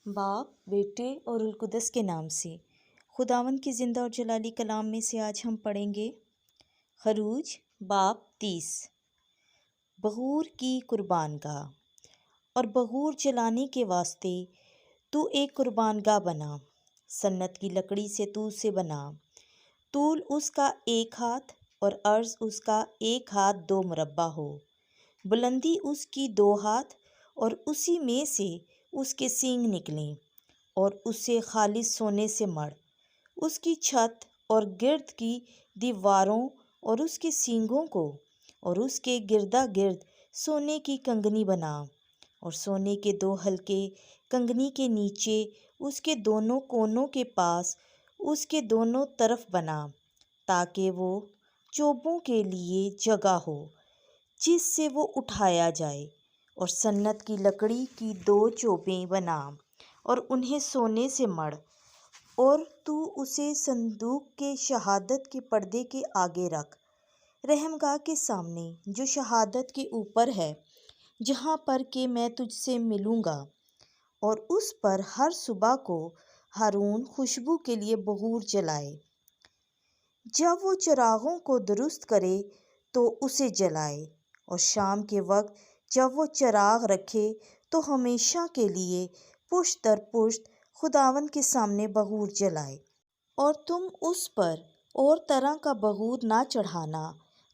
बाप, बेटे और रुल-कुद्दस के नाम से। खुदावंद की ज़िंदा और जलाली कलाम में से आज हम पढ़ेंगे खरूज बाप 30। बहूर की कुर्बानगाह। और बहूर जलाने के वास्ते तू एक कुर्बानगाह बना, सन्नत की लकड़ी से तू उसे बना। तूल उसका 1 हाथ और अर्ज़ उसका 1 हाथ 2 मुरब्बा हो, बुलंदी उसकी 2 हाथ और उसी में से उसके सींग निकलें, और उसे खालिस सोने से मढ़। उसकी छत और गिर्द की दीवारों और उसके सींगों को और उसके गिरदा गिर्द सोने की कंगनी बना, और सोने के 2 हल्के कंगनी के नीचे उसके दोनों कोनों के पास उसके दोनों तरफ बना, ताकि वो चोबों के लिए जगह हो जिससे वो उठाया जाए। और सन्नत की लकड़ी की 2 चोबें बना और उन्हें सोने से मढ़। और तू उसे संदूक के शहादत के पर्दे के आगे रख, रहमगाह के सामने जो शहादत के ऊपर है, जहाँ पर कि मैं तुझसे मिलूँगा। और उस पर हर सुबह को हारून खुशबू के लिए बहूर जलाए। जब वो चिरागों को दुरुस्त करे तो उसे जलाए, और शाम के वक्त जब वो चिराग रखे तो हमेशा के लिए पुश्त दर पुश्त खुदावंद के सामने बहूर जलाए। और तुम उस पर और तरह का बहूर ना चढ़ाना,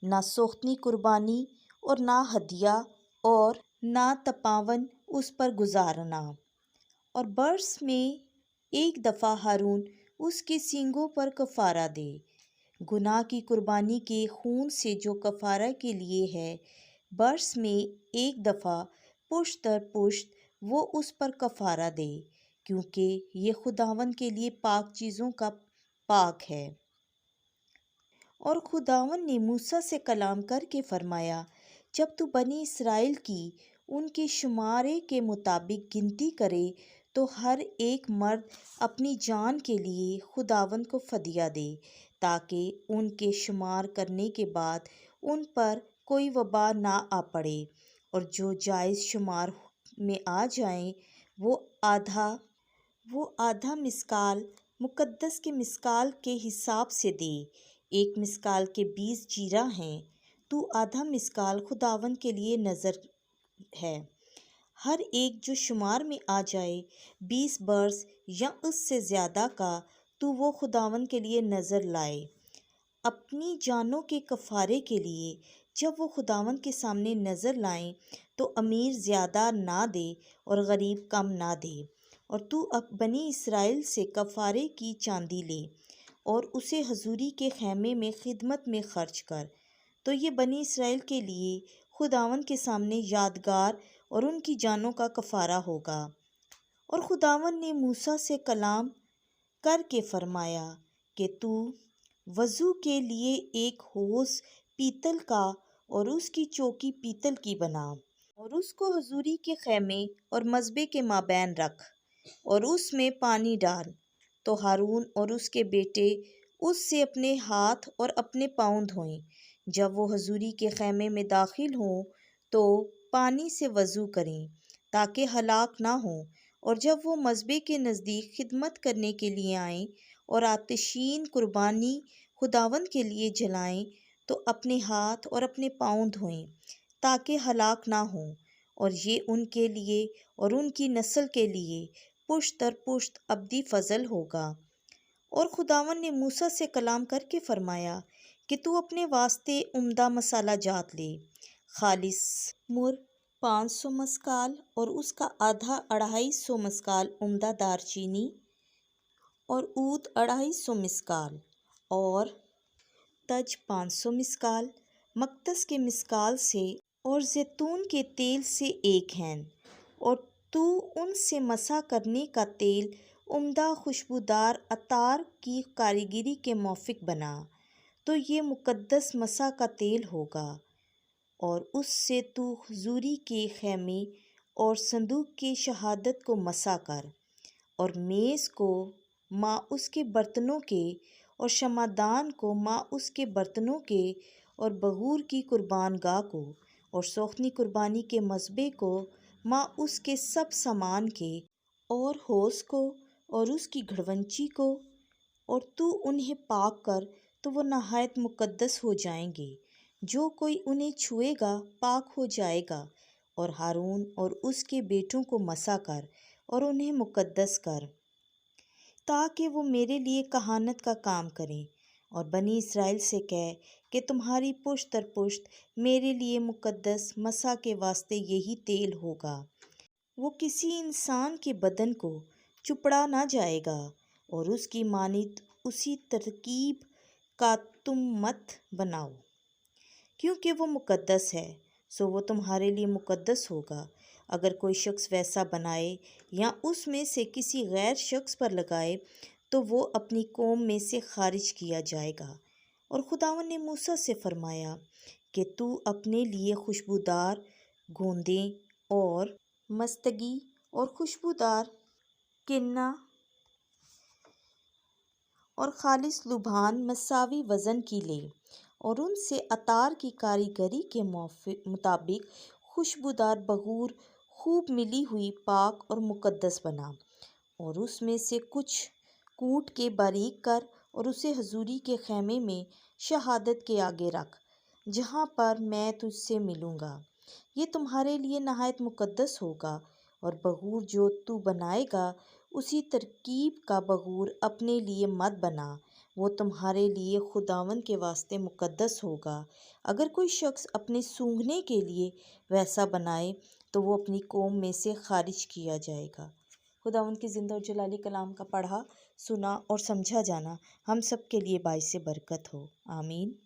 ना सोख्तनी कुर्बानी और ना हदिया और ना तपावन उस पर गुजारना। और बरस में 1 दफ़ा हारून उसके सींगों पर कफ़ारा दे, गुनाह की कुर्बानी के खून से जो कफ़ारा के लिए है। बरस में 1 दफ़ा पुश्त दर पुश्त वो उस पर कफ़ारा दे, क्योंकि ये खुदावंद के लिए पाक चीज़ों का पाक है। और खुदावंद ने मूसा से कलाम करके फरमाया, जब तू बनी इसराइल की उनके शुमारे के मुताबिक गिनती करे तो हर एक मर्द अपनी जान के लिए खुदावंद को फदिया दे, ताकि उनके शुमार करने के बाद उन पर कोई वबा ना आ पड़े। और जो जायज़ शुमार में आ जाएं वो आधा मिस्काल मुकद्दस के मिस्काल के हिसाब से दे। 1 मिस्काल के 20 जीरा हैं। तू आधा मिस्काल खुदावंद के लिए नज़र है। हर एक जो शुमार में आ जाए 20 बरस या उससे ज़्यादा का, तू वो खुदावंद के लिए नज़र लाए अपनी जानों के कफ़ारे के लिए। जब वो खुदावंद के सामने नज़र लाएं तो अमीर ज़्यादा ना दे और गरीब कम ना दे। और तू अब बनी इसराइल से कफ़ारे की चांदी ले और उसे हजूरी के खैमे में खिदमत में खर्च कर। तो ये बनी इसराइल के लिए खुदावंद के सामने यादगार और उनकी जानों का कफ़ारा होगा। और खुदावंद ने मूसा से कलाम करके फरमाया कि तू वज़ू के लिए एक होस पीतल का और उसकी चौकी पीतल की बना, और उसको हजूरी के खैमे और मज़बे के माबैन रख, और उसमें पानी डाल। तो हारून और उसके बेटे उससे अपने हाथ और अपने पाँव धोएं। जब वो हजूरी के खैमे में दाखिल हों तो पानी से वज़ू करें, ताकि हलाक ना हों। और जब वो मज़बे के नज़दीक खिदमत करने के लिए आएँ और आतिशीन कुर्बानी खुदावंद के लिए जलाएं, तो अपने हाथ और अपने पाँव धोएं, ताकि हलाक ना हों। और ये उनके लिए और उनकी नस्ल के लिए पुश्त दर पुश्त अब्दी फ़ज़ल होगा। और खुदावंद ने मूसा से कलाम करके फरमाया कि तू अपने वास्ते उम्दा मसाला जात ले। खालिस मुर 500 मस्काल और उसका आधा 250 मस्काल उम्दा दारचीनी, और ऊद 250 मिस्काल, और तज 500 मिस्काल मकदस के मिस्काल से, और जैतून के तेल से 1 हैन। और तू उनसे मसा करने का तेल उम्दा खुशबूदार अतार की कारीगरी के मौफिक बना। तो ये मुकद्दस मसा का तेल होगा। और उससे तू हुजूरी के खैमे और संदूक के शहादत को मसा कर, और मेज़ को माँ उसके बर्तनों के, और शमादान को माँ उसके बर्तनों के, और बहूर की कुर्बानगाह को, और सोख्तनी कुर्बानी के मज़बे को माँ उसके सब सामान के, اور ہوس کو اور اس کی گھڑونچی کو، اور تو انہیں پاک کر تو وہ نہایت مقدس ہو جائیں گے۔ جو کوئی انہیں چھوئے گا پاک ہو جائے گا۔ اور ہارون اور اس کے بیٹوں کو مسح کر اور انہیں مقدس کر، تاکہ وہ میرے لیے کہانت کا کام کریں۔ اور بنی اسرائیل سے کہہ کہ تمہاری پشت در پشت میرے لیے مقدس مسح کے واسطے یہی تیل ہوگا۔ وہ کسی انسان کے بدن کو چپڑا نہ جائے گا، اور اس کی مانند اسی ترکیب کا تم مت بناؤ، کیونکہ وہ مقدس ہے، سو وہ تمہارے لیے مقدس ہوگا۔ اگر کوئی شخص ویسا بنائے یا اس میں سے کسی غیر شخص پر لگائے تو وہ اپنی قوم میں سے خارج کیا جائے گا۔ اور خداوند نے موسیٰ سے فرمایا کہ تو اپنے لیے خوشبودار گوندیں اور مستگی اور خوشبودار کنہ اور خالص لبان مساوی وزن کی لے، اور ان سے عطار کی کاریگری کے مطابق خوشبودار بخور خوب ملی ہوئی پاک اور مقدس بنا۔ اور اس میں سے کچھ کوٹ کے باریک کر اور اسے حضوری کے خیمے میں شہادت کے آگے رکھ، جہاں پر میں تجھ سے ملوں گا۔ یہ تمہارے لیے نہایت مقدس ہوگا۔ اور بخور جو تو بنائے گا اسی ترکیب کا بخور اپنے لیے مت بنا، وہ تمہارے لیے خداوند کے واسطے مقدس ہوگا۔ اگر کوئی شخص اپنے سونگھنے کے لیے ویسا بنائے تو وہ اپنی قوم میں سے خارج کیا جائے گا۔ خداوند کی زندہ اور جلالی کلام کا پڑھا، سنا اور سمجھا جانا ہم سب کے لیے باعث برکت ہو۔ آمین۔